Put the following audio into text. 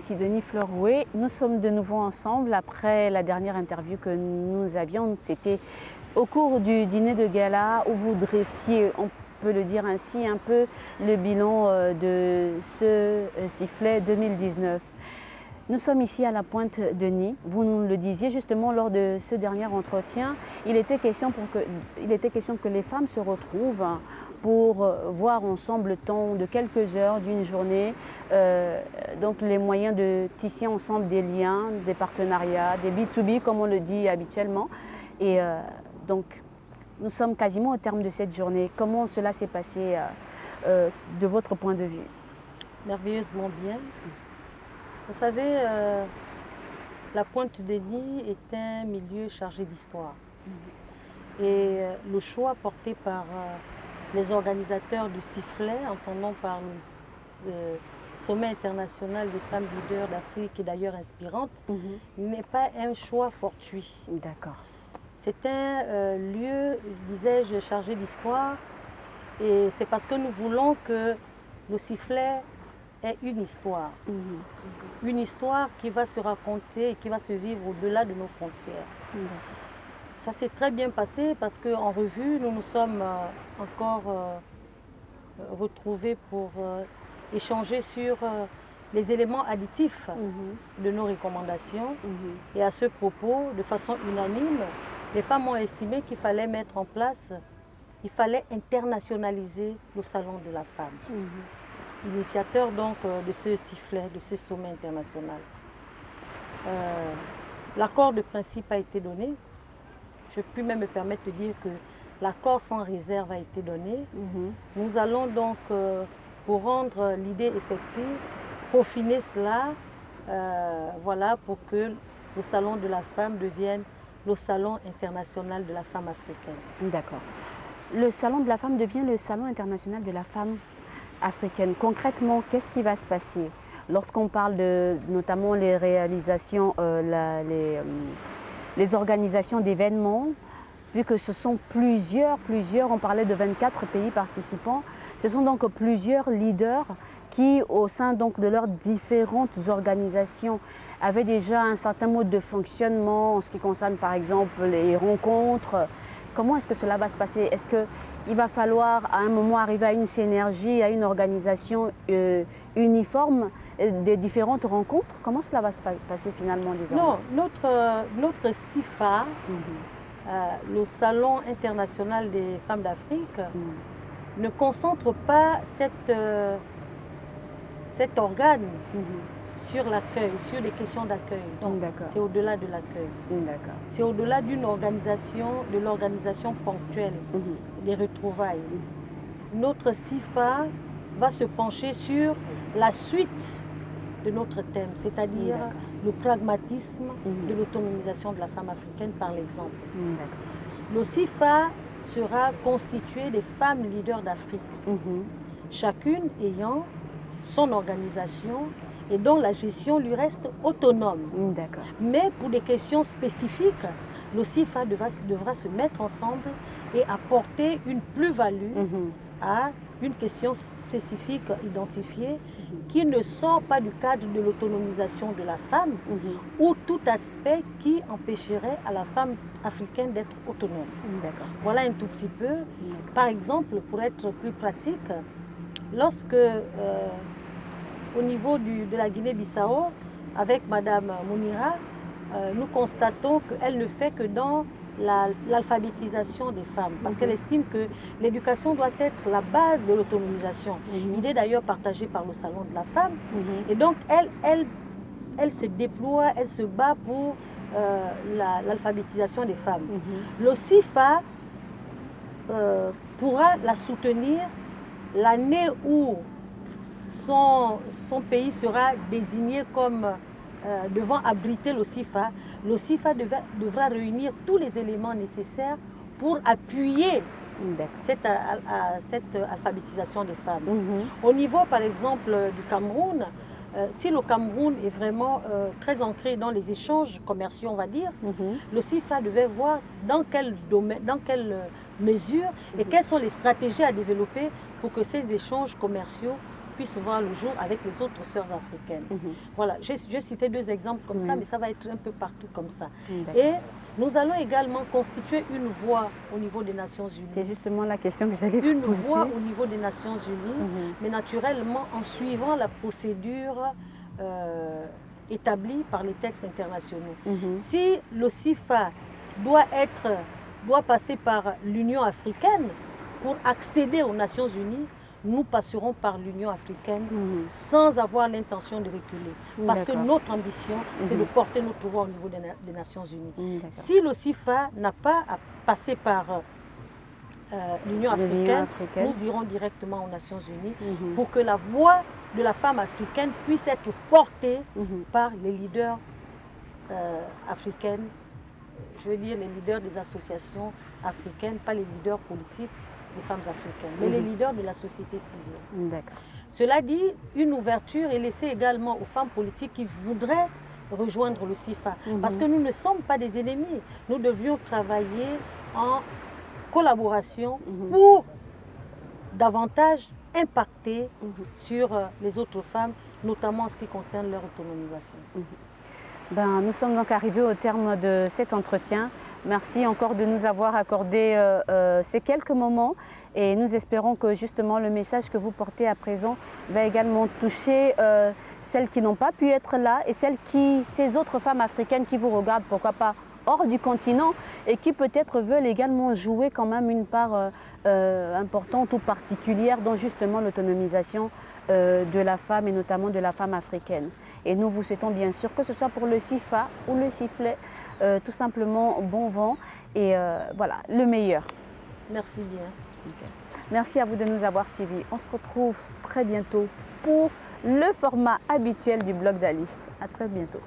Sidonie Fleurouet. Nous sommes de nouveau ensemble après la dernière interview que nous avions. C'était au cours du dîner de gala où vous dressiez, on peut le dire ainsi, un peu le bilan de ce sifflet 2019. Nous sommes ici à la Pointe-de-Nez. Vous nous le disiez justement lors de ce dernier entretien. Il était question que les femmes se retrouvent pour voir ensemble le temps de quelques heures d'une journée, donc les moyens de tisser ensemble des liens, des partenariats, des B2B comme on le dit habituellement. Et donc nous sommes quasiment au terme de cette journée. Comment cela s'est passé de votre point de vue? Merveilleusement bien. Vous savez, la Pointe-de-Nez est un milieu chargé d'histoire. Et le choix porté par les organisateurs du sifflet, entendant par le Sommet international des femmes leaders d'Afrique et d'ailleurs inspirantes, n'est pas un choix fortuit. D'accord. C'est un lieu, disais-je, chargé d'histoire. Et c'est parce que nous voulons que le sifflet est une histoire. Une histoire qui va se raconter et qui va se vivre au-delà de nos frontières. Ça s'est très bien passé parce qu'en revue, nous nous sommes encore retrouvés pour échanger sur les éléments additifs de nos recommandations. Et à ce propos, de façon unanime, les femmes ont estimé qu'il fallait mettre en place, il fallait internationaliser le salon de la femme. Initiateur donc de ce sifflet, de ce sommet international. L'accord de principe a été donné. Je puis même me permettre de dire que l'accord sans réserve a été donné. Nous allons donc, pour rendre l'idée effective, peaufiner cela, voilà, pour que le salon de la femme devienne le salon international de la femme africaine. D'accord. Le salon de la femme devient le salon international de la femme africaine. Concrètement, qu'est-ce qui va se passer lorsqu'on parle de notamment les réalisations, les organisations d'événements, vu que ce sont plusieurs, on parlait de 24 pays participants, ce sont donc plusieurs leaders qui, au sein donc de leurs différentes organisations, avaient déjà un certain mode de fonctionnement en ce qui concerne par exemple les rencontres. Comment est-ce que cela va se passer? Est-ce qu'il va falloir à un moment arriver à une synergie, à une organisation uniforme des différentes rencontres? Comment cela va se passer finalement désormais? Non, notre SIFA, le Salon international des femmes d'Afrique, ne concentre pas cet organe sur l'accueil, sur les questions d'accueil. Donc c'est au-delà de l'accueil. C'est au-delà d'une organisation, de l'organisation ponctuelle, des retrouvailles. Notre SIFA va se pencher sur la suite de notre thème, c'est-à-dire le pragmatisme de l'autonomisation de la femme africaine par l'exemple. Le SIFA sera constitué des femmes leaders d'Afrique, chacune ayant son organisation et dont la gestion lui reste autonome. Mais pour des questions spécifiques, le SIFA devra se mettre ensemble et apporter une plus-value à une question spécifique identifiée qui ne sort pas du cadre de l'autonomisation de la femme ou tout aspect qui empêcherait à la femme africaine d'être autonome. Voilà un tout petit peu. Par exemple, pour être plus pratique, lorsque au niveau de la Guinée-Bissau, avec Madame Mounira, nous constatons qu'elle ne fait que dans l'alphabétisation des femmes, parce qu'elle estime que l'éducation doit être la base de l'autonomisation. Idée d'ailleurs partagée par le Salon de la femme. Et donc, elle se déploie, elle se bat pour l'alphabétisation des femmes. Le SIFA pourra la soutenir l'année où son pays sera désigné comme devant abriter le SIFA. Le SIFA devra réunir tous les éléments nécessaires pour appuyer cette alphabétisation des femmes. Au niveau, par exemple, du Cameroun, si le Cameroun est vraiment très ancré dans les échanges commerciaux, on va dire, le SIFA devait voir dans quel domaine, dans quelle mesure et quelles sont les stratégies à développer pour que ces échanges commerciaux puisse voir le jour avec les autres sœurs africaines. Voilà, j'ai cité 2 exemples comme ça, mais ça va être un peu partout comme ça. Et nous allons également constituer une voix au niveau des Nations Unies. C'est justement la question que j'allais vous poser. Une voix au niveau des Nations Unies, mais naturellement en suivant la procédure établie par les textes internationaux. Si le CIFA doit passer par l'Union africaine pour accéder aux Nations Unies, nous passerons par l'Union africaine sans avoir l'intention de reculer. Parce que notre ambition, c'est de porter notre voix au niveau des Nations Unies. Si le CIFA n'a pas à passer par l'Union africaine, nous irons directement aux Nations Unies pour que la voix de la femme africaine puisse être portée par les leaders africaines, je veux dire les leaders des associations africaines, pas les leaders politiques des femmes africaines, mais les leaders de la société civile. Cela dit, une ouverture est laissée également aux femmes politiques qui voudraient rejoindre le CIFA, parce que nous ne sommes pas des ennemis. Nous devions travailler en collaboration pour davantage impacter sur les autres femmes, notamment en ce qui concerne leur autonomisation. Nous sommes donc arrivés au terme de cet entretien. Merci encore de nous avoir accordé ces quelques moments et nous espérons que justement le message que vous portez à présent va également toucher celles qui n'ont pas pu être là et ces autres femmes africaines qui vous regardent, pourquoi pas hors du continent et qui peut-être veulent également jouer quand même une part importante ou particulière dans justement l'autonomisation de la femme et notamment de la femme africaine. Et nous vous souhaitons bien sûr, que ce soit pour le CIFA ou le sifflet, tout simplement bon vent et voilà, le meilleur. Merci bien. Merci à vous de nous avoir suivis. On se retrouve très bientôt pour le format habituel du blog d'Alice. À très bientôt.